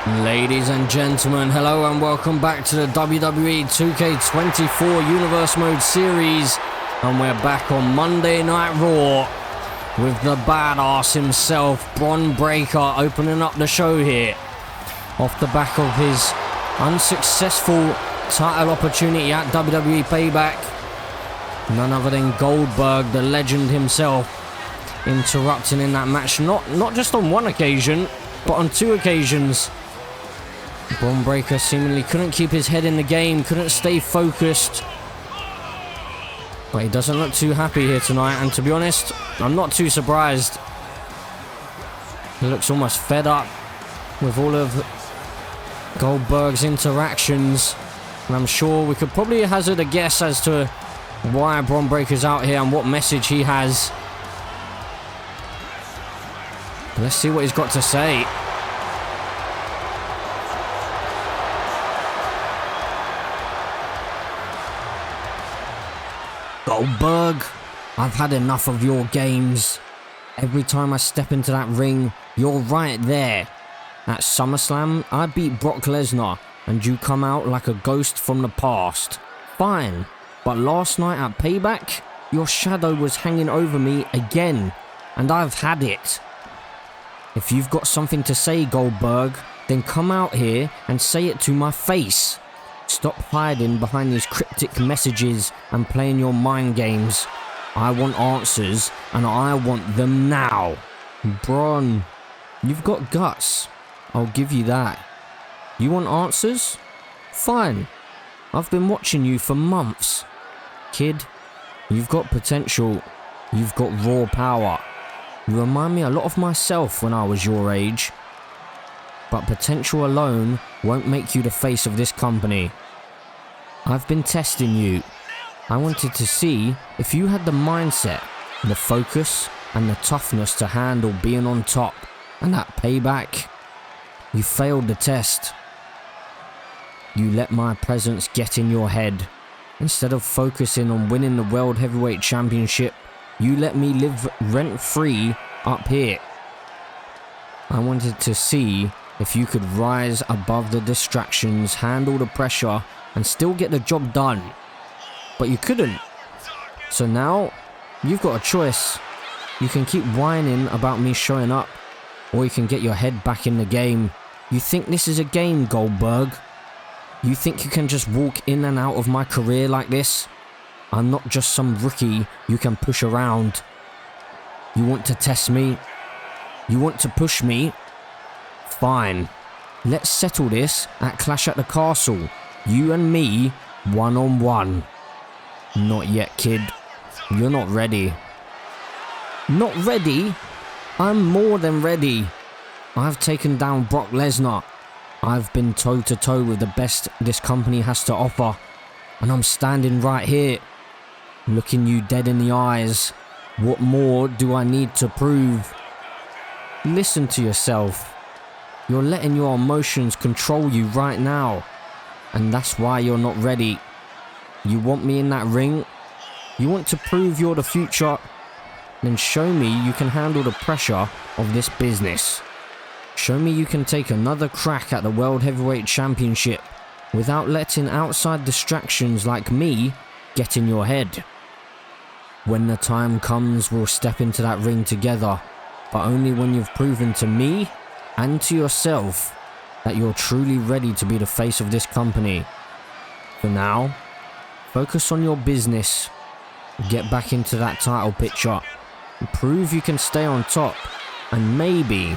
Ladies and gentlemen, hello and welcome back to the WWE 2K24 Universe Mode series, and we're back on Monday Night Raw with the badass himself, Bron Breakker, opening up the show here off the back of his unsuccessful title opportunity at WWE Payback. None other than Goldberg, the legend himself, interrupting in that match, not just on one occasion, but on two occasions. Bron Breakker seemingly couldn't keep his head in the game, couldn't stay focused. But he doesn't look too happy here tonight, and to be honest, I'm not too surprised. He looks almost fed up with all of Goldberg's interactions, and I'm sure we could probably hazard a guess as to why Bron Breakker's out here and what message he has. Let's see what he's got to say. Goldberg, I've had enough of your games. Every time I step into that ring, you're right there. At SummerSlam, I beat Brock Lesnar, and you come out like a ghost from the past. Fine, but last night at Payback, your shadow was hanging over me again, and I've had it. If you've got something to say, Goldberg, then come out here and say it to my face. Stop hiding behind these cryptic messages and playing your mind games. I want answers, and I want them now. Bron, you've got guts. I'll give you that. You want answers? Fine. I've been watching you for months. Kid, you've got potential. You've got raw power. You remind me a lot of myself when I was your age. But potential alone won't make you the face of this company. I've been testing you. I wanted to see if you had the mindset, the focus, and the toughness to handle being on top. And at Payback, you failed the test. You let my presence get in your head. Instead of focusing on winning the World Heavyweight Championship, you let me live rent-free up here. I wanted to see if you could rise above the distractions, handle the pressure, and still get the job done. But you couldn't. So now, you've got a choice. You can keep whining about me showing up, or you can get your head back in the game. You think this is a game, Goldberg? You think you can just walk in and out of my career like this? I'm not just some rookie you can push around. You want to test me? You want to push me? Fine. Let's settle this at Clash at the Castle. You and me, one-on-one. Not yet, kid. You're not ready. Not ready? I'm more than ready. I've taken down Brock Lesnar. I've been toe-to-toe with the best this company has to offer. And I'm standing right here, looking you dead in the eyes. What more do I need to prove? Listen to yourself. You're letting your emotions control you right now. And that's why you're not ready. You want me in that ring? You want to prove you're the future? Then show me you can handle the pressure of this business. Show me you can take another crack at the World Heavyweight Championship without letting outside distractions like me get in your head. When the time comes, we'll step into that ring together, but only when you've proven to me and to yourself that you're truly ready to be the face of this company. For now, focus on your business, get back into that title picture, prove you can stay on top, and maybe,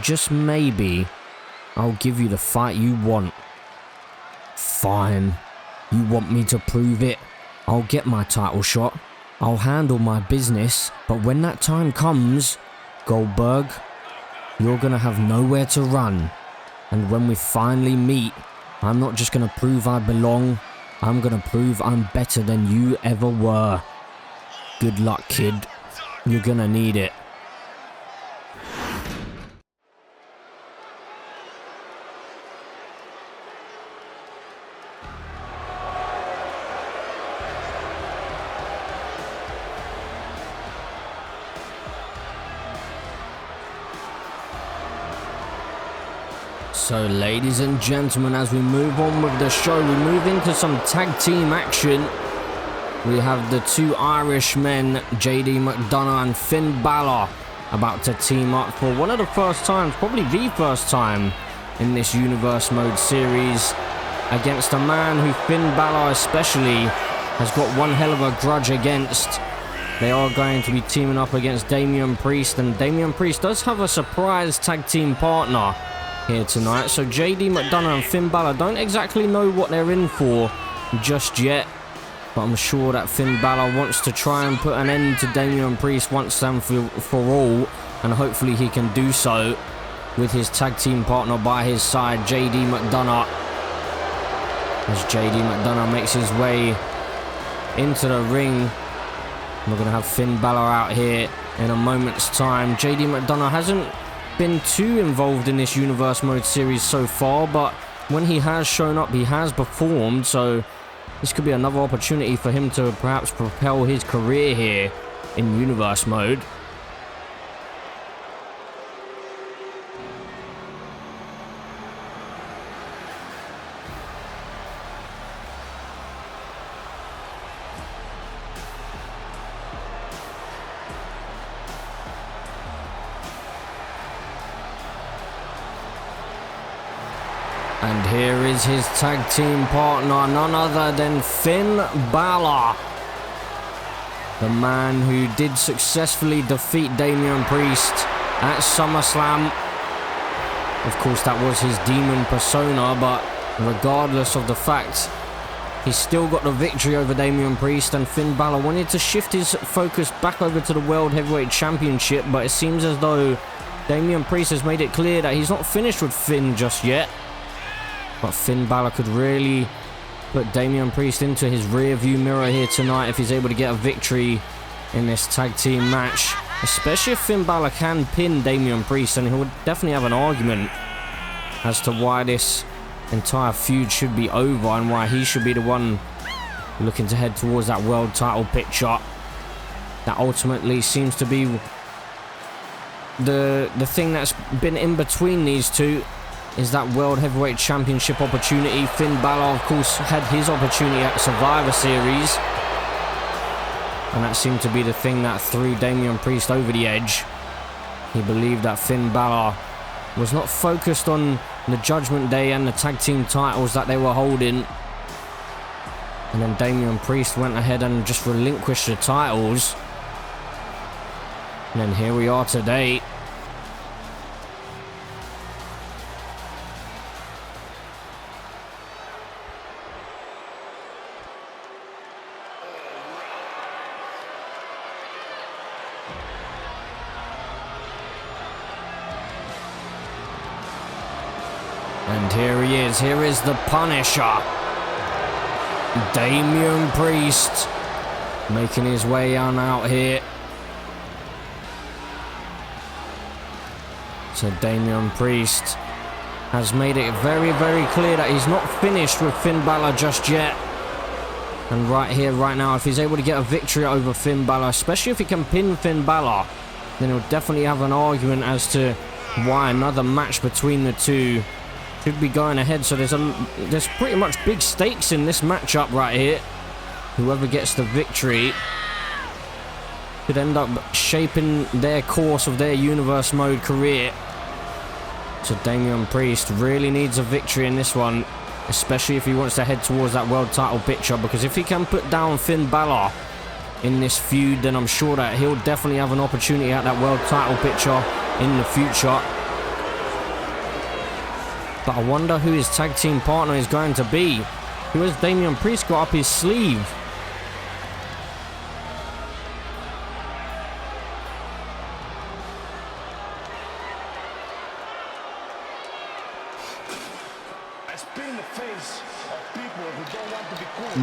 just maybe, I'll give you the fight you want. Fine. You want me to prove it? I'll get my title shot. I'll handle my business, but when that time comes, Goldberg, you're gonna have nowhere to run. And when we finally meet, I'm not just gonna prove I belong, I'm gonna prove I'm better than you ever were. Good luck, kid. You're gonna need it. So, ladies and gentlemen, as we move on with the show, we move into some tag team action. We have the two Irishmen, JD McDonough and Finn Balor, about to team up for one of the first times, probably the first time, in this Universe Mode series, against a man who Finn Balor especially has got one hell of a grudge against. They are going to be teaming up against Damian Priest, and Damian Priest does have a surprise tag team partner here tonight. So JD McDonough and Finn Balor don't exactly know what they're in for just yet, but I'm sure that Finn Balor wants to try and put an end to Damian Priest once and for all, and hopefully he can do so with his tag team partner by his side, JD McDonough. As JD McDonough makes his way into the ring, we're going to have Finn Balor out here in a moment's time. JD McDonough hasn't been too involved in this Universe Mode series so far, but when he has shown up, he has performed, so this could be another opportunity for him to perhaps propel his career here in Universe Mode. And here is his tag team partner, none other than Finn Balor, the man who did successfully defeat Damian Priest at SummerSlam. Of course, that was his demon persona, but regardless of the fact, he still got the victory over Damian Priest, and Finn Balor wanted to shift his focus back over to the World Heavyweight Championship, but it seems as though Damian Priest has made it clear that he's not finished with Finn just yet. But Finn Balor could really put Damian Priest into his rear view mirror here tonight if he's able to get a victory in this tag team match. Especially if Finn Balor can pin Damian Priest, and he would definitely have an argument as to why this entire feud should be over and why he should be the one looking to head towards that world title picture. That ultimately seems to be the thing that's been in between these two, is that World Heavyweight Championship opportunity. Finn Balor, of course, had his opportunity at Survivor Series, and that seemed to be the thing that threw Damian Priest over the edge. He believed that Finn Balor was not focused on the Judgment Day and the tag team titles that they were holding. And then Damian Priest went ahead and just relinquished the titles. And then here we are today. And here he is. Here is the Punisher, Damian Priest, making his way on out here. So Damian Priest has made it very, very clear that he's not finished with Finn Balor just yet. And right here, right now, if he's able to get a victory over Finn Balor, especially if he can pin Finn Balor, then he'll definitely have an argument as to why another match between the two should be going ahead. So there's pretty much big stakes in this matchup right here. Whoever gets the victory could end up shaping their course of their Universe Mode career. So Damian Priest really needs a victory in this one, especially if he wants to head towards that world title picture, because if he can put down Finn Balor in this feud, then I'm sure that he'll definitely have an opportunity at that world title picture in the future. But I wonder who his tag team partner is going to be. Who has Damian Priest got up his sleeve?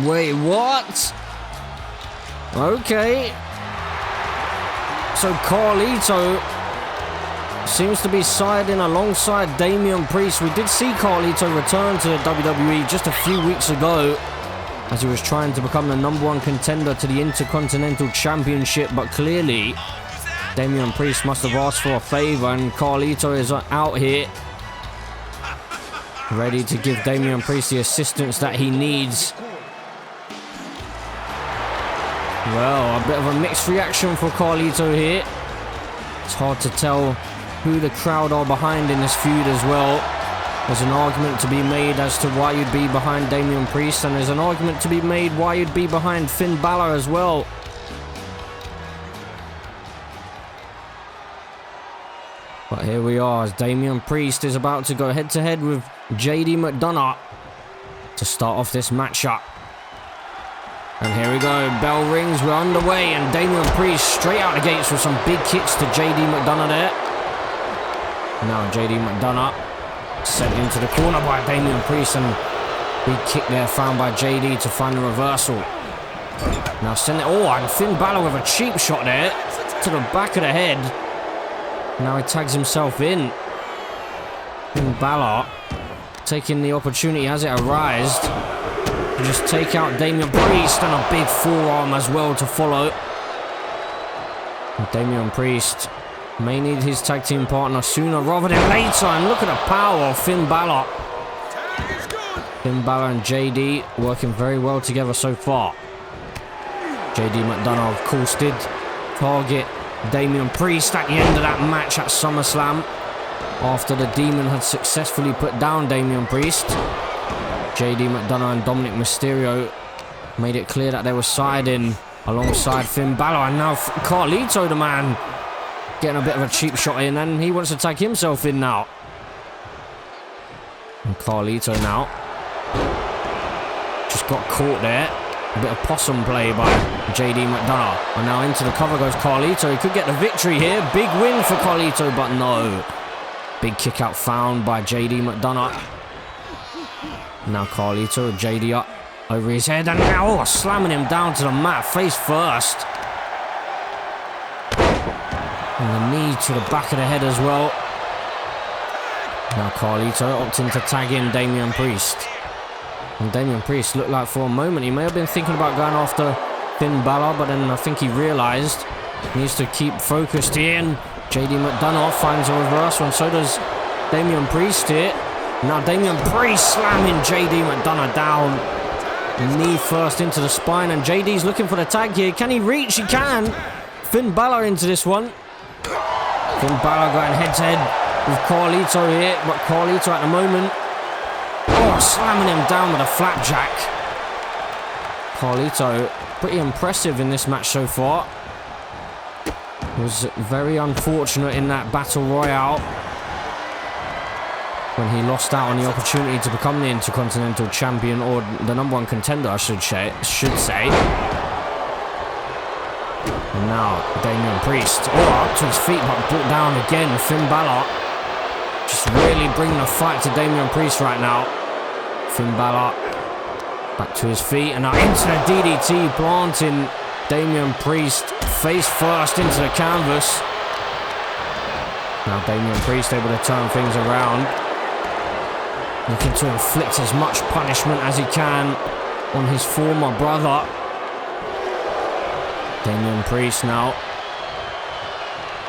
Wait, what? Okay. So Carlito seems to be siding alongside Damian Priest. We did see Carlito return to the WWE just a few weeks ago as he was trying to become the #1 contender to the Intercontinental Championship, but clearly Damian Priest must have asked for a favor, and Carlito is out here Ready to give Damian Priest the assistance that he needs. Well, a bit of a mixed reaction for Carlito here. It's hard to tell who the crowd are behind in this feud as well. There's an argument to be made as to why you'd be behind Damian Priest, and there's an argument to be made why you'd be behind Finn Balor as well. But here we are as Damian Priest is about to go head-to-head with JD McDonough to start off this matchup. And here we go, bell rings, we're underway, and Damian Priest straight out the gates with some big kicks to JD McDonough there. Now JD McDonough sent into the corner by Damian Priest, and big kick there found by JD to find the reversal. Now send it, and Finn Balor with a cheap shot there to the back of the head. Now he tags himself in. Finn Balor taking the opportunity as it arised to just take out Damian Priest, and a big forearm as well to follow. And Damian Priest may need his tag team partner sooner rather than later, and look at the power of Finn Balor. Finn Balor and JD working very well together so far. JD McDonough, of course, did target Damian Priest at the end of that match at SummerSlam after the Demon had successfully put down Damian Priest. JD McDonough and Dominik Mysterio made it clear that they were siding alongside Finn Balor, and now Carlito, the man, getting a bit of a cheap shot in, and he wants to tag himself in now. And Carlito now just got caught there. A bit of possum play by JD McDonough. And now into the cover goes Carlito. He could get the victory here. Big win for Carlito, but no. Big kick out found by JD McDonough. Now Carlito with JD up over his head, and now slamming him down to the mat face first. And the knee to the back of the head as well. Now Carlito opting to tag in Damian Priest. And Damian Priest looked like for a moment he may have been thinking about going after Finn Balor, but then I think he realised he needs to keep focused in. JD McDonough finds a reversal, and so does Damian Priest here. Now Damian Priest slamming JD McDonough down. Knee first into the spine, and JD's looking for the tag here. Can he reach? He can. Finn Balor into this one. Finn Balor going head-to-head with Carlito here, but Carlito at the moment, slamming him down with a flapjack. Carlito, pretty impressive in this match so far. Was very unfortunate in that Battle Royale when he lost out on the opportunity to become the Intercontinental Champion, or the #1 contender, I should say. And now Damian Priest, up to his feet, but brought down again. Finn Balor just really bringing the fight to Damian Priest right now. Finn Balor back to his feet, and now into the DDT, planting Damian Priest face first into the canvas. Now Damian Priest able to turn things around, looking to inflict as much punishment as he can on his former brother. Damian Priest now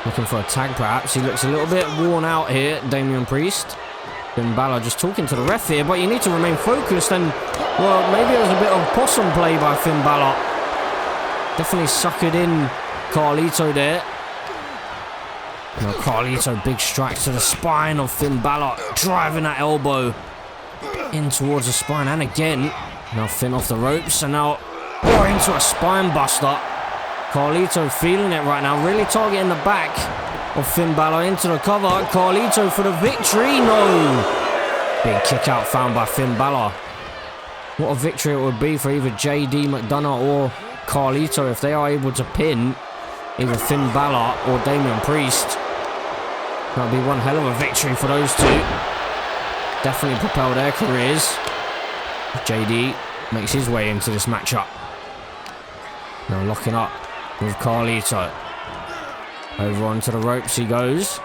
looking for a tag perhaps. He looks a little bit worn out here, Damian Priest. Finn Balor just talking to the ref here, but you need to remain focused, and, well, maybe it was a bit of possum play by Finn Balor. Definitely suckered in Carlito there. Now Carlito, big strikes to the spine of Finn Balor, driving that elbow in towards the spine, and again. Now Finn off the ropes, and now into a spine buster. Carlito feeling it right now, really targeting the back of Finn Balor into the cover. Carlito for the victory. No! Big kick out found by Finn Balor. What a victory it would be for either JD McDonough or Carlito if they are able to pin either Finn Balor or Damian Priest. That would be one hell of a victory for those two. Definitely propel their careers. JD makes his way into this matchup. Now locking up with Carlito. Over onto the ropes he goes.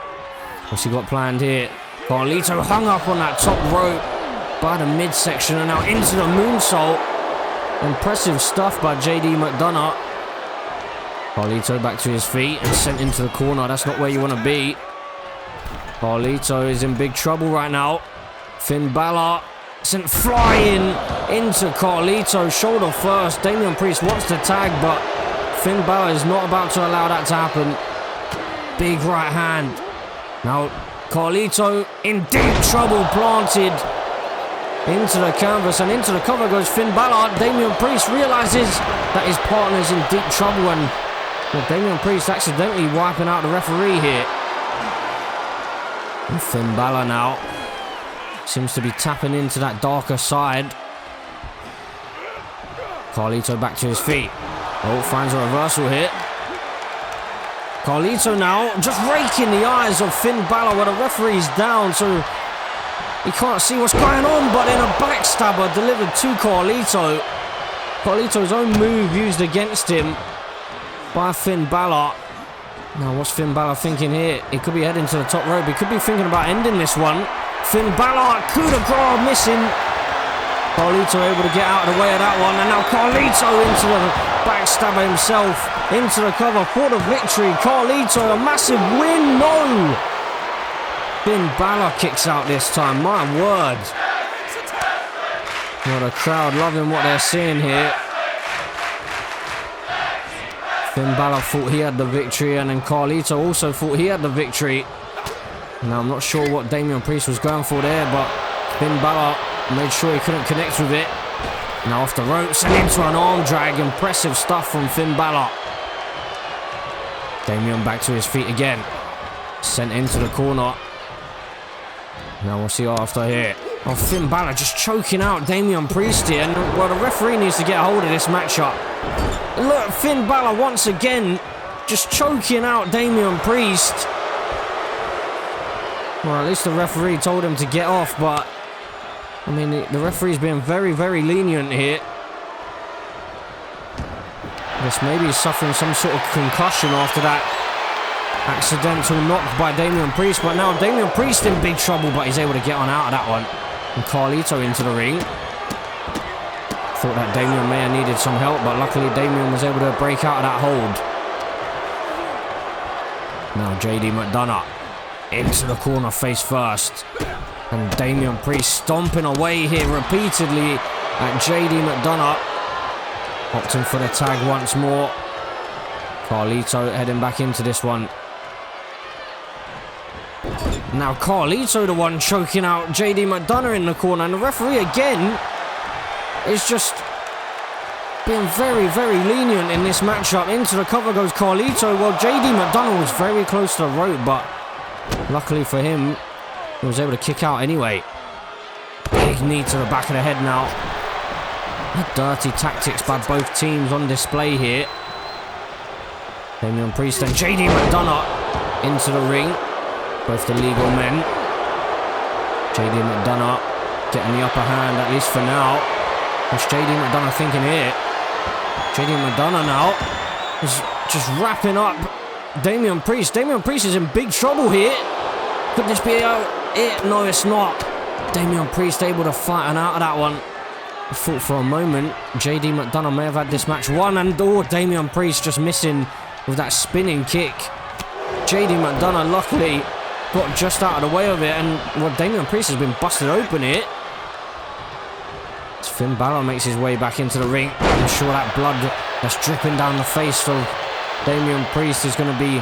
What's he got planned here? Carlito hung up on that top rope by the midsection, and now into the moonsault. Impressive stuff by JD McDonough. Carlito back to his feet and sent into the corner. That's not where you want to be. Carlito is in big trouble right now. Finn Balor sent flying into Carlito, shoulder first. Damian Priest wants to tag, but Finn Balor is not about to allow that to happen. Big right hand. Now Carlito in deep trouble, planted into the canvas, and into the cover goes Finn Balor. Damian Priest realizes that his partner's in deep trouble, and Damian Priest accidentally wiping out the referee here. And Finn Balor now seems to be tapping into that darker side. Carlito back to his feet. Oh, finds a reversal here. Carlito now just raking the eyes of Finn Balor where the referee's down, so he can't see what's going on, but then a backstabber delivered to Carlito. Carlito's own move used against him by Finn Balor. Now what's Finn Balor thinking here? He could be heading to the top rope. He could be thinking about ending this one. Finn Balor, coup de grace missing. Carlito able to get out of the way of that one, and now Carlito into the backstabber himself, into the cover for the victory. Carlito, a massive win. No! Finn Balor kicks out this time, my word. Well, the crowd loving what they're seeing here. Finn Balor thought he had the victory, and then Carlito also thought he had the victory. Now, I'm not sure what Damian Priest was going for there, but Finn Balor made sure he couldn't connect with it. Now off the ropes and into an arm drag. Impressive stuff from Finn Balor. Damian back to his feet again. Sent into the corner. Now we'll see after here. Oh, Finn Balor just choking out Damian Priest here. And, well, the referee needs to get a hold of this matchup. Look, Finn Balor once again just choking out Damian Priest. Well, at least the referee told him to get off, but I mean, the referee's been very, very lenient here. I guess maybe he's suffering some sort of concussion after that accidental knock by Damian Priest, but now Damian Priest in big trouble, but he's able to get on out of that one. And Carlito into the ring. Thought that Damian may have needed some help, but luckily Damian was able to break out of that hold. Now JD McDonough into the corner face first. And Damian Priest stomping away here repeatedly at JD McDonough. Opting for the tag once more. Carlito heading back into this one. Now Carlito the one choking out JD McDonough in the corner, and the referee again is just being very, very lenient in this matchup. Into the cover goes Carlito. Well, JD McDonough was very close to the rope, but luckily for him, he was able to kick out anyway. Big knee to the back of the head now. Dirty tactics by both teams on display here. Damian Priest and JD McDonough into the ring. Both the legal men. JD McDonough getting the upper hand, at least for now. What's JD McDonough thinking here? JD McDonough now is just wrapping up Damian Priest. Damian Priest is in big trouble here. Could this be it? No, it's not. Damian Priest able to fight out of that one. I thought for a moment JD McDonough may have had this match won, and Damian Priest just missing with that spinning kick. JD McDonough luckily got just out of the way of it, and well, Damian Priest has been busted open here. As Finn Balor makes his way back into the ring. I'm sure that blood that's dripping down the face of Damian Priest is going to be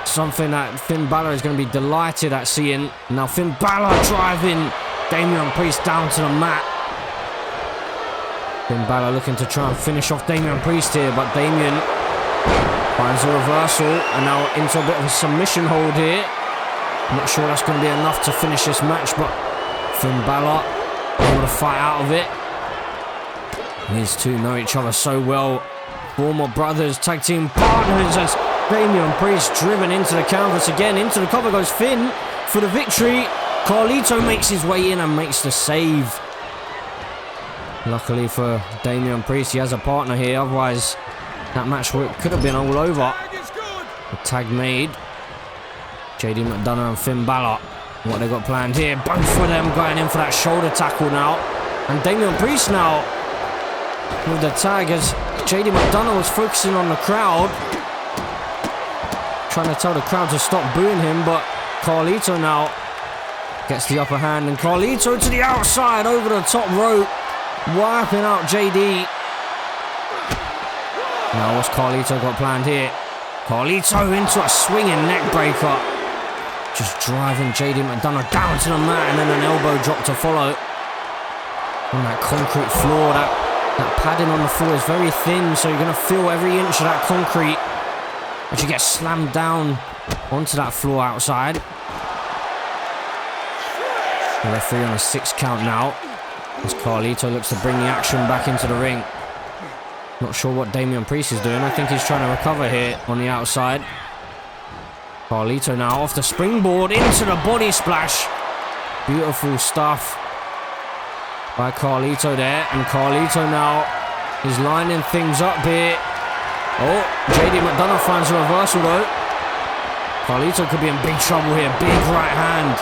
something that Finn Balor is going to be delighted at seeing. Now Finn Balor driving Damian Priest down to the mat. Finn Balor looking to try and finish off Damian Priest here, but Damian finds a reversal and now into a bit of a submission hold here. I'm not sure that's going to be enough to finish this match, but Finn Balor able to fight out of it. These two know each other so well. Former brothers, tag team partners, as Damian Priest driven into the canvas again. Into the cover goes Finn for the victory. Carlito makes his way in and makes the save. Luckily for Damian Priest, he has a partner here. Otherwise, that match could have been all over. The tag made. JD McDonough and Finn Balor. What they got planned here. Both of them going in for that shoulder tackle now. And Damian Priest now with the tag, as JD McDonough was focusing on the crowd, trying to tell the crowd to stop booing him, but Carlito now Gets the upper hand, and Carlito to the outside over the top rope, wiping out JD. Now what's Carlito got planned here? Carlito into a swinging neck breaker. Just driving JD McDonough down to the mat, and then an elbow drop to follow. On that concrete floor, that padding on the floor is very thin, so you're going to feel every inch of that concrete as you get slammed down onto that floor outside. The referee on a 6 count now, as Carlito looks to bring the action back into the ring. Not sure what Damian Priest is doing. I think he's trying to recover here on the outside. Carlito now off the springboard into the body splash. Beautiful stuff by Carlito there. And Carlito now is lining things up here. Oh, JD McDonough finds a reversal though. Carlito could be in big trouble here. Big right hand.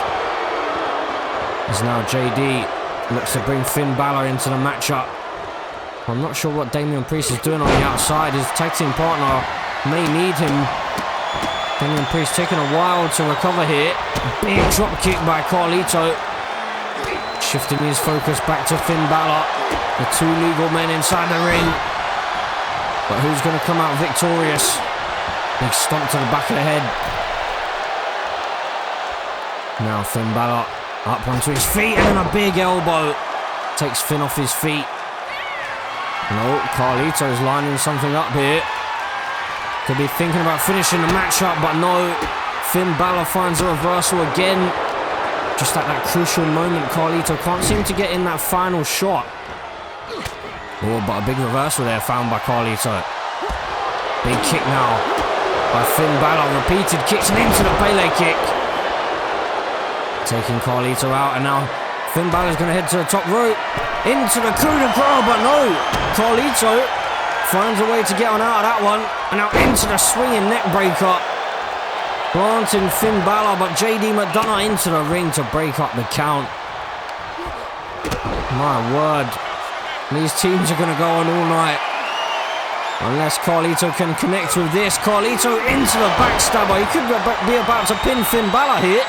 As now JD looks to bring Finn Balor into the matchup. I'm not sure what Damian Priest is doing on the outside. His tag team partner may need him. Damian Priest taking a while to recover here. Big drop kick by Carlito. Shifting his focus back to Finn Balor. The two legal men inside the ring. But who's going to come out victorious? Big stomp to the back of the head. Now Finn Balor up onto his feet, and then a big elbow. Takes Finn off his feet. No, Carlito's lining something up here. Could be thinking about finishing the matchup, but no. Finn Balor finds a reversal again. Just at that crucial moment, Carlito can't seem to get in that final shot. Oh, but a big reversal there found by Carlito. Big kick now by Finn Balor. Repeated kicks and into the Pele kick. Taking Carlito out, and now Finn Balor's going to head to the top rope. Into the coup de grace, but no. Carlito finds a way to get on out of that one. And now into the swinging neck breaker. Planting Finn Balor, but JD McDonough into the ring to break up the count. My word. These teams are going to go on all night. Unless Carlito can connect with this. Carlito into the backstabber. He could be about to pin Finn Balor here.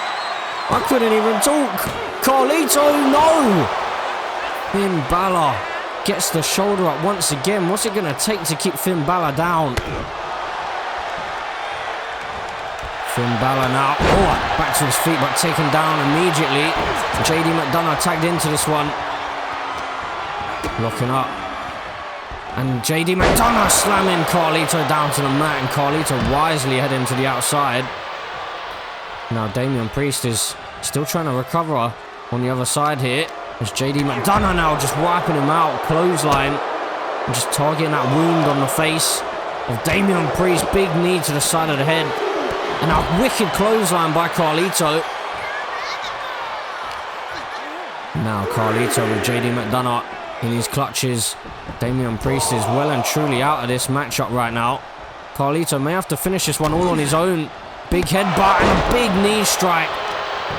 I couldn't even talk. Carlito, no! Finn Balor gets the shoulder up once again. What's it going to take to keep Finn Balor down? Finn Balor now, back to his feet, but taken down immediately. JD McDonough tagged into this one. Locking up. And JD McDonough slamming Carlito down to the mat, and Carlito wisely heading to the outside. Now Damian Priest is still trying to recover on the other side here. As JD McDonough now just wiping him out, clothesline, and just targeting that wound on the face of Damian Priest. Big knee to the side of the head. And a wicked clothesline by Carlito. Now Carlito with JD McDonough in his clutches. Damian Priest is well and truly out of this matchup right now. Carlito may have to finish this one all on his own. Big headbutt and a big knee strike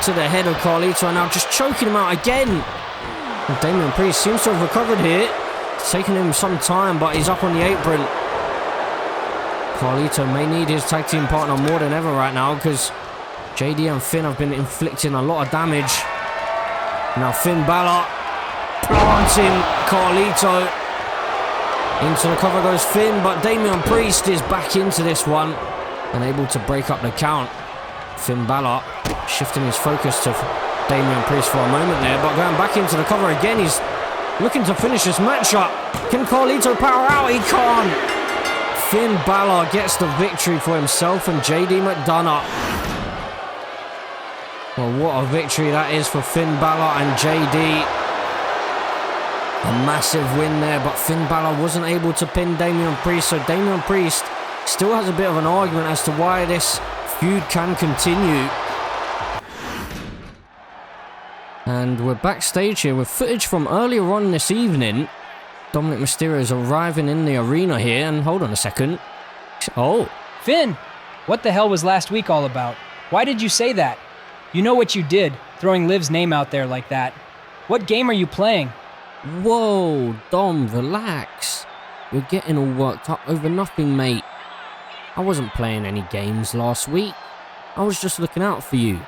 to the head of Carlito, and now just choking him out again. And Damian Priest seems to have recovered here. It's taken him some time, but he's up on the apron. Carlito may need his tag team partner more than ever right now, because JD and Finn have been inflicting a lot of damage. Now Finn Balor planting Carlito. Into the cover goes Finn, but Damian Priest is back into this one and able to break up the count. Finn Balor shifting his focus to Damian Priest for a moment there, but going back into the cover again. He's looking to finish this matchup. Can Carlito power out? He can't. Finn Balor gets the victory for himself and JD McDonough. Well, what a victory that is for Finn Balor and JD. A massive win there, but Finn Balor wasn't able to pin Damian Priest, so Damian Priest still has a bit of an argument as to why this feud can continue. And we're backstage here with footage from earlier on this evening. Dominik Mysterio is arriving in the arena here, and hold on a second. Oh. Finn, what the hell was last week all about? Why did you say that? You know what you did, throwing Liv's name out there like that. What game are you playing? Whoa, Dom, relax. You're getting all worked up over nothing, mate. I wasn't playing any games last week. I was just looking out for you.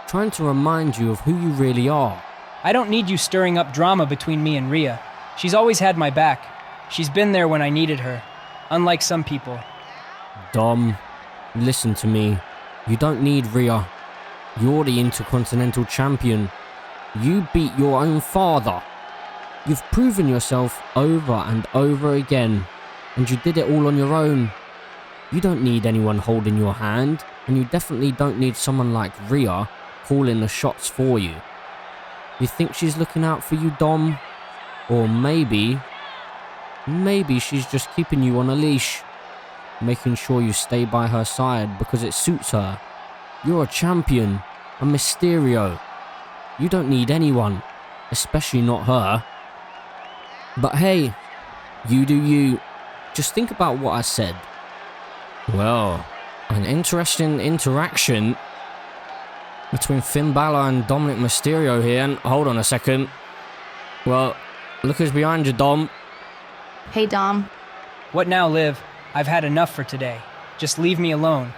trying to remind you of who you really are. I don't need you stirring up drama between me and Rhea. She's always had my back. She's been there when I needed her, unlike some people. Dom, listen to me. You don't need Rhea. You're the Intercontinental Champion. You beat your own father. You've proven yourself over and over again, and you did it all on your own. You don't need anyone holding your hand, and you definitely don't need someone like Rhea calling the shots for you. You think she's looking out for you, Dom? Or maybe she's just keeping you on a leash, making sure you stay by her side because it suits her. You're a champion, a Mysterio. You don't need anyone, especially not her. But hey, you do you. Just think about what I said. Well, an interesting interaction between Finn Balor and Dominik Mysterio here. And hold on a second. Well, look who's behind you, Dom. Hey, Dom. What now, Liv? I've had enough for today. Just leave me alone.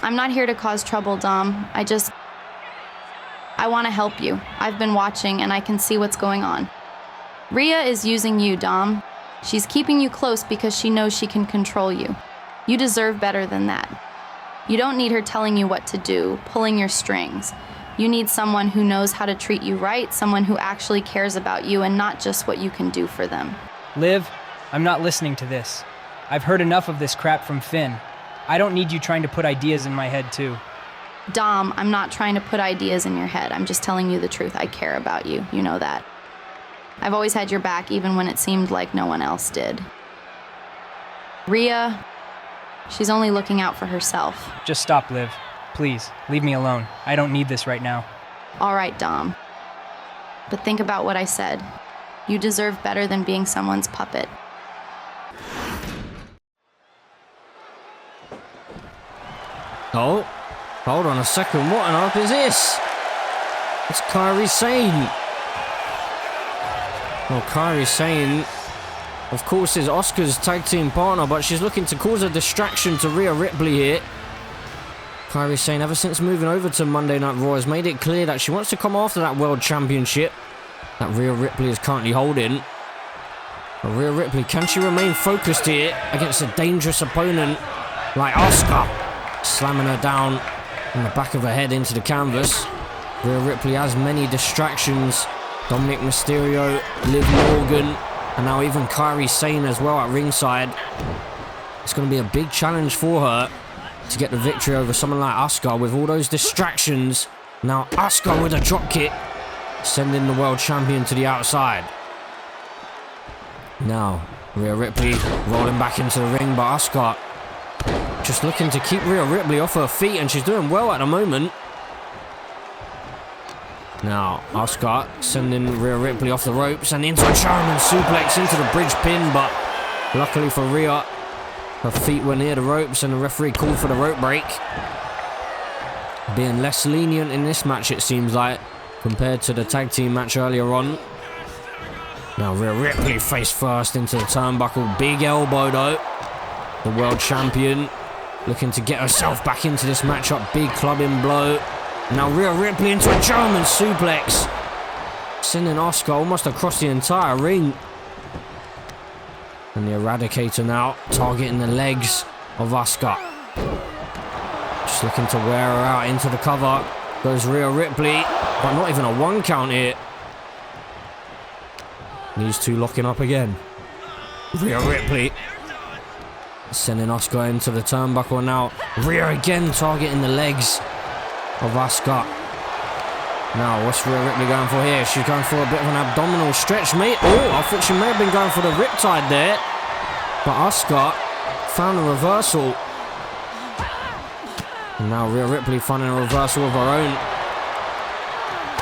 I'm not here to cause trouble, Dom. I want to help you. I've been watching and I can see what's going on. Rhea is using you, Dom. She's keeping you close because she knows she can control you. You deserve better than that. You don't need her telling you what to do, pulling your strings. You need someone who knows how to treat you right, someone who actually cares about you and not just what you can do for them. Liv, I'm not listening to this. I've heard enough of this crap from Finn. I don't need you trying to put ideas in my head, too. Dom, I'm not trying to put ideas in your head. I'm just telling you the truth. I care about you. You know that. I've always had your back, even when it seemed like no one else did. Rhea, she's only looking out for herself. Just stop, Liv. Please, leave me alone. I don't need this right now. All right, Dom. But think about what I said. You deserve better than being someone's puppet. Oh, hold on a second. What on earth is this? It's Kairi Sane. Well, Kairi Sane, of course, is Asuka's tag team partner, but she's looking to cause a distraction to Rhea Ripley here. Kairi Sane, ever since moving over to Monday Night Raw, has made it clear that she wants to come after that World Championship that Rhea Ripley is currently holding. But Rhea Ripley, can she remain focused here against a dangerous opponent like Asuka? Slamming her down on the back of her head into the canvas. Rhea Ripley has many distractions. Dominik Mysterio, Liv Morgan, and now even Kairi Sane as well at ringside. It's going to be a big challenge for her to get the victory over someone like Asuka with all those distractions. Now Asuka with a dropkick, sending the world champion to the outside. Now Rhea Ripley rolling back into the ring, but Asuka just looking to keep Rhea Ripley off her feet, and she's doing well at the moment. Now Asuka sending Rhea Ripley off the ropes and into a German suplex into the bridge pin, but luckily for Rhea, her feet were near the ropes and the referee called for the rope break. Being less lenient in this match, it seems like, compared to the tag team match earlier on. Now Rhea Ripley face first into the turnbuckle. Big elbow though. The world champion looking to get herself back into this matchup. Big clubbing blow. Now Rhea Ripley into a German suplex, sending Asuka almost across the entire ring. And the Eradicator now targeting the legs of Asuka. Just looking to wear her out into the cover. Goes Rhea Ripley, but not even a 1 count here. These two locking up again. Rhea Ripley sending Asuka into the turnbuckle. Now Rhea again targeting the legs of Asuka. Now what's Rhea Ripley going for here? She's going for a bit of an abdominal stretch, mate. Oh, I thought she may have been going for the riptide there, but Asuka found a reversal. And now Rhea Ripley finding a reversal of her own.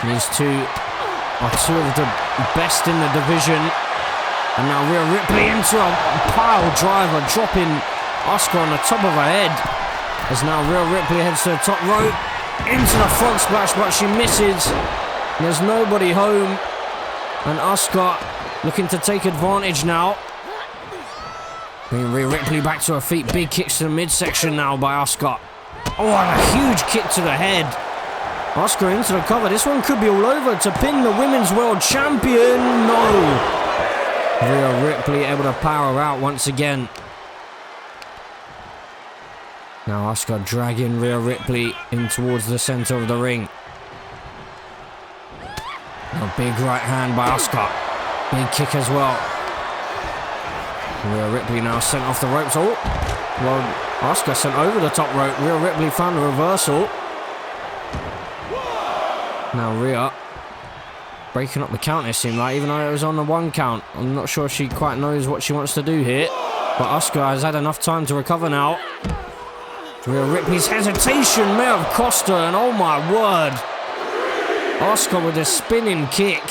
These two are two of the best in the division. And now Rhea Ripley into a pile driver, dropping Asuka on the top of her head. As now Rhea Ripley heads to the top rope, into the frog splash, but she misses. There's nobody home. And Asuka looking to take advantage now. Bringing Rhea Ripley back to her feet. Big kicks to the midsection now by Asuka. Oh, and a huge kick to the head. Asuka into the cover. This one could be all over to pin the Women's World Champion. No. Rhea Ripley able to power out once again. Now Asuka dragging Rhea Ripley in towards the center of the ring. A big right hand by Asuka. Big kick as well. Rhea Ripley now sent off the ropes. Oh, well, Asuka sent over the top rope. Rhea Ripley found a reversal. Now Rhea breaking up the count, it seemed like, even though it was on the 1 count. I'm not sure she quite knows what she wants to do here. But Asuka has had enough time to recover now. Rhea Ripley's hesitation may have cost her, and oh my word. Asuka with a spinning kick.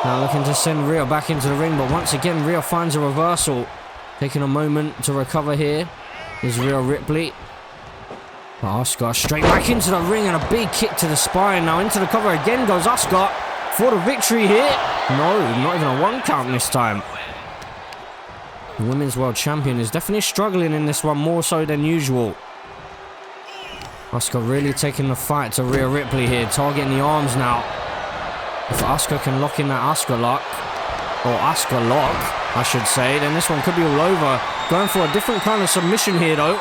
Now looking to send Rhea back into the ring, but once again Rhea finds a reversal. Taking a moment to recover here is Rhea Ripley. But Asuka straight back into the ring and a big kick to the spine. Now into the cover again goes Asuka for the victory here. No, not even a 1 count this time. The Women's World Champion is definitely struggling in this one, more so than usual. Asuka really taking the fight to Rhea Ripley here, targeting the arms now. If Asuka can lock in that Asuka lock, or Asuka lock, I should say, then this one could be all over. Going for a different kind of submission here though.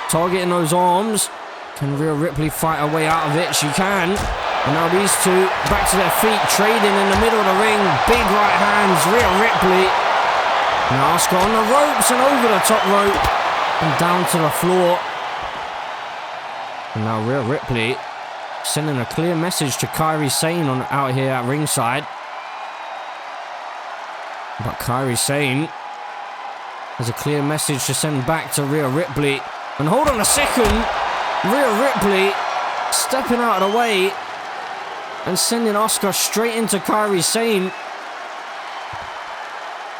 Targeting those arms. Can Rhea Ripley fight her way out of it? She can. And now these two back to their feet, trading in the middle of the ring. Big right hands, Rhea Ripley. Now Asuka on the ropes and over the top rope. And down to the floor. And now Rhea Ripley sending a clear message to Kairi Sane out here at ringside. But Kairi Sane has a clear message to send back to Rhea Ripley. And hold on a second, Rhea Ripley stepping out of the way and sending Asuka straight into Kairi Sane.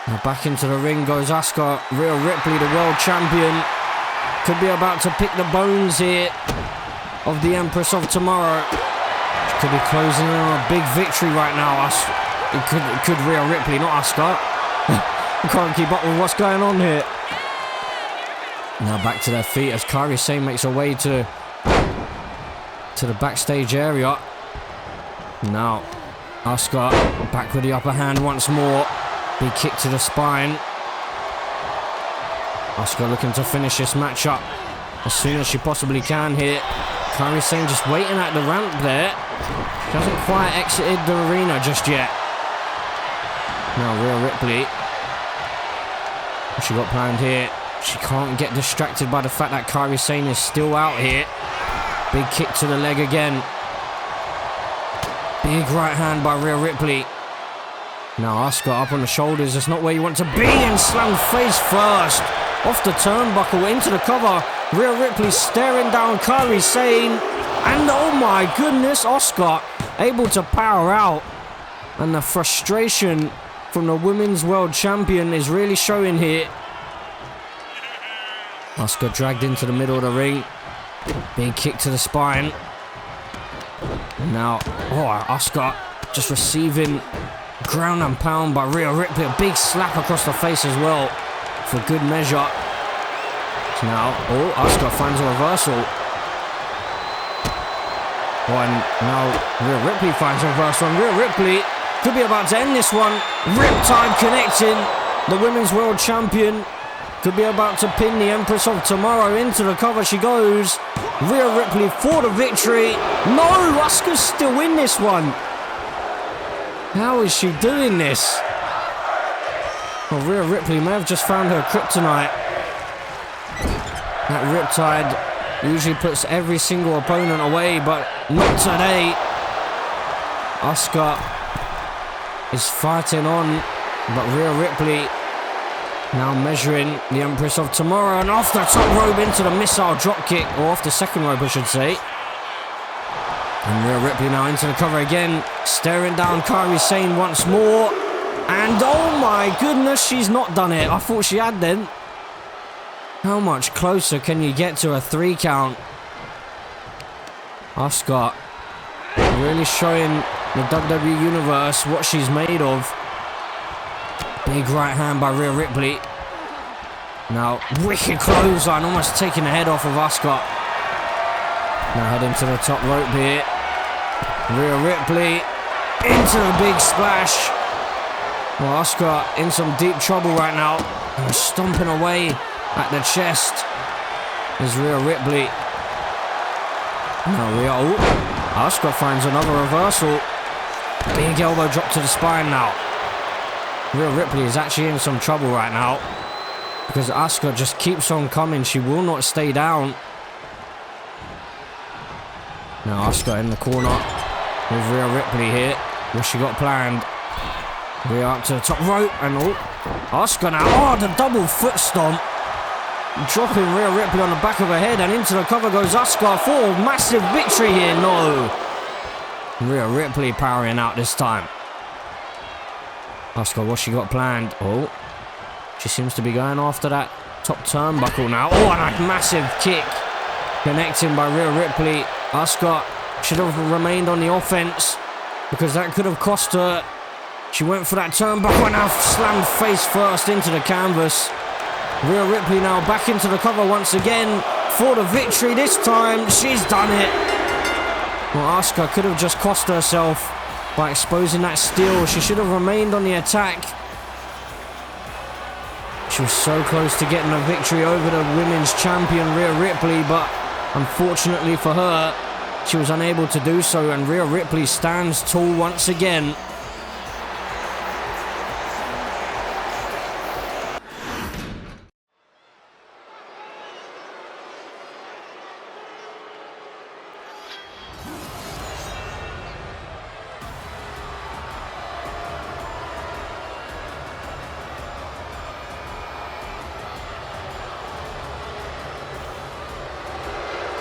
Now back into the ring goes Asuka. Rhea Ripley, the world champion, could be about to pick the bones here of the Empress of Tomorrow. She could be closing in on a big victory right now. It could Rhea Ripley, not Asuka. I can't keep up with what's going on here. Now back to their feet as Kairi Sane makes her way to the backstage area. Now Asuka back with the upper hand once more. Big kick to the spine. Asuka looking to finish this match up as soon as she possibly can here. Kairi Sane just waiting at the ramp there. She hasn't quite exited the arena just yet. Now Rhea Ripley. What she got planned here? She can't get distracted by the fact that Kairi Sane is still out here. Big kick to the leg again. Big right hand by Rhea Ripley. Now Asuka up on the shoulders. That's not where you want to be. And slammed face first. Off the turnbuckle into the cover. Rhea Ripley staring down Kairi Sane. And oh my goodness, Asuka able to power out. And the frustration from the Women's World Champion is really showing here. Asuka dragged into the middle of the ring. Big kick to the spine. And now, Asuka just receiving ground and pound by Rhea Ripley. A big slap across the face as well for good measure. So now, Asuka finds a reversal. And now Rhea Ripley finds a reversal. And Rhea Ripley could be about to end this one. Riptide connecting. The Women's World Champion could be about to pin the Empress of Tomorrow. Into the cover she goes. Rhea Ripley for the victory. No, Asuka's still in this one. How is she doing this? Well, Rhea Ripley may have just found her kryptonite. That Riptide usually puts every single opponent away, but not today. Asuka is fighting on, but Rhea Ripley now measuring the Empress of Tomorrow, and off the top rope into the missile dropkick, or off the second rope I should say. And Rhea Ripley now into the cover again, staring down Kairi Sane once more. And oh my goodness, she's not done it. I thought she had then. How much closer can you get to a 3 count? Asuka really showing the WWE Universe what she's made of. Big right hand by Rhea Ripley. Now, wicked clothesline, almost taking the head off of Asuka. Now heading to the top rope here. Rhea Ripley into the big splash. Well, Asuka in some deep trouble right now. And stomping away at the chest is Rhea Ripley. Now Rhea, Asuka finds another reversal. Big elbow drop to the spine now. Rhea Ripley is actually in some trouble right now because Asuka just keeps on coming. She will not stay down. Now Asuka in the corner with Rhea Ripley here. What's she got planned? Rhea up to the top rope and Asuka now. Oh, the double foot stomp. Dropping Rhea Ripley on the back of her head and into the cover goes Asuka for a massive victory here. No. Rhea Ripley powering out this time. Asuka, what's she got planned? Oh, she seems to be going after that top turnbuckle now. Oh, and a massive kick connecting by Rhea Ripley. Asuka should have remained on the offense because that could have cost her. She went for that turnbuckle and now slammed face first into the canvas. Rhea Ripley now back into the cover once again for the victory. This time she's done it. Well, Asuka could have just cost herself by exposing that steel. She should have remained on the attack. She was so close to getting a victory over the women's champion Rhea Ripley, but unfortunately for her, she was unable to do so, and Rhea Ripley stands tall once again.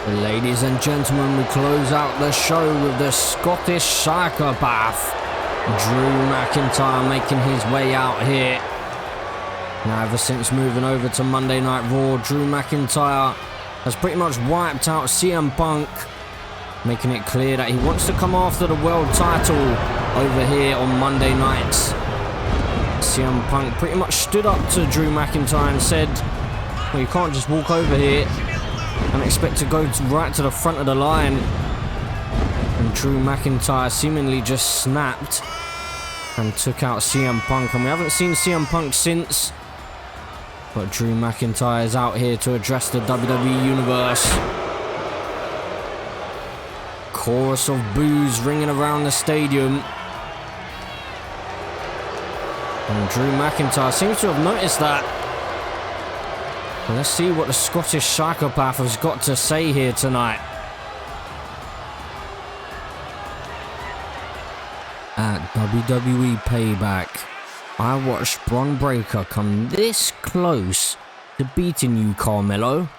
Ladies and gentlemen, we close out the show with the Scottish psychopath, Drew McIntyre, making his way out here. Now, ever since moving over to Monday Night Raw, Drew McIntyre has pretty much wiped out CM Punk, making it clear that he wants to come after the world title over here on Monday nights. CM Punk pretty much stood up to Drew McIntyre and said, well, you can't just walk over here and expect to go right to the front of the line. And Drew McIntyre seemingly just snapped and took out CM Punk, and we haven't seen CM Punk since. But Drew McIntyre is out here to address the WWE Universe. Chorus of boos ringing around the stadium. And Drew McIntyre seems to have noticed that. Well, let's see what the Scottish psychopath has got to say here tonight. At WWE Payback, I watched Bron Breakker come this close to beating you, Carmelo.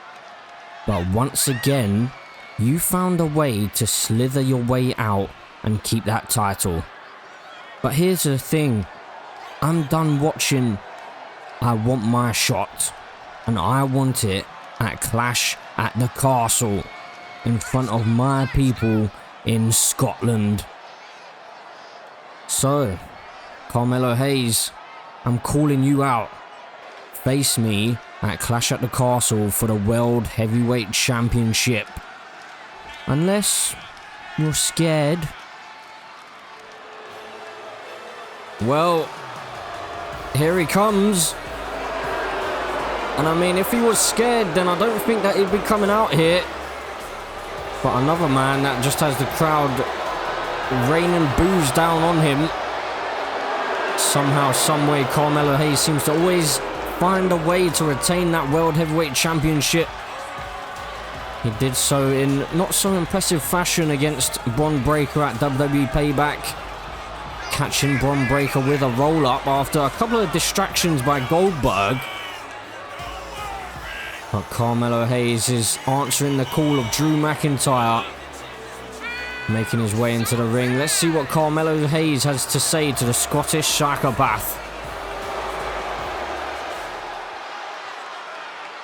But once again, you found a way to slither your way out and keep that title. But here's the thing, I'm done watching. I want my shot. And I want it at Clash at the Castle, in front of my people in Scotland. So, Carmelo Hayes, I'm calling you out. Face me at Clash at the Castle for the World Heavyweight Championship. Unless you're scared. Well, here he comes. And I mean, if he was scared, then I don't think that he'd be coming out here. But another man that just has the crowd raining boos down on him. Somehow, someway, Carmelo Hayes seems to always find a way to retain that World Heavyweight Championship. He did so in not so impressive fashion against Bron Breakker at WWE Payback. Catching Bron Breakker with a roll-up after a couple of distractions by Goldberg. But Carmelo Hayes is answering the call of Drew McIntyre, making his way into the ring. Let's see what Carmelo Hayes has to say to the Scottish psychopath.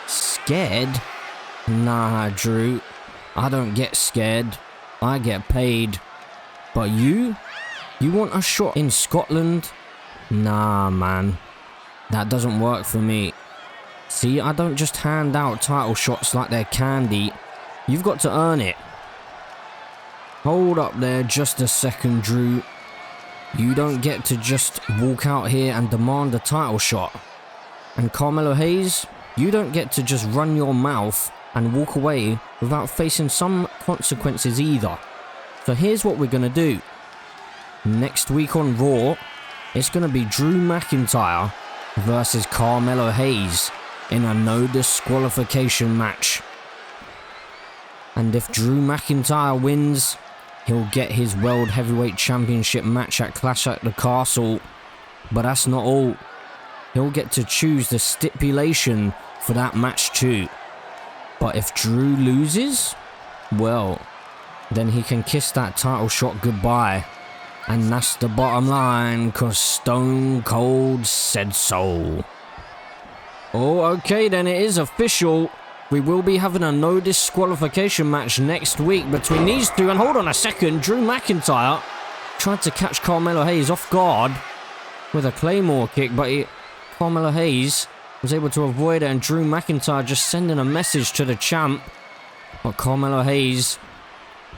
Scared? Nah, Drew. I don't get scared. I get paid. But you? You want a shot in Scotland? Nah, man. That doesn't work for me. See, I don't just hand out title shots like they're candy. You've got to earn it. Hold up there just a second, Drew. You don't get to just walk out here and demand a title shot. And Carmelo Hayes, you don't get to just run your mouth and walk away without facing some consequences either. So here's what we're going to do. Next week on Raw, it's going to be Drew McIntyre versus Carmelo Hayes in a no disqualification match. And if Drew McIntyre wins, he'll get his World Heavyweight Championship match at Clash at the Castle. But that's not all. He'll get to choose the stipulation for that match too. But if Drew loses, well, then he can kiss that title shot goodbye. And that's the bottom line, cause Stone Cold said so. Oh, okay then, it is official. We will be having a no disqualification match next week between these two. And hold on a second, Drew McIntyre tried to catch Carmelo Hayes off guard with a Claymore kick, but Carmelo Hayes was able to avoid it, and Drew McIntyre just sending a message to the champ. But Carmelo Hayes,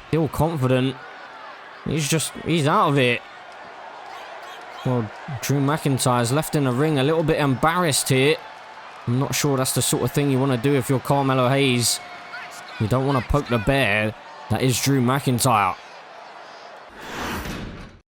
still confident. He's out of it. Well, Drew McIntyre's left in the ring a little bit embarrassed here. I'm not sure that's the sort of thing you want to do if you're Carmelo Hayes. You don't want to poke the bear that is Drew McIntyre.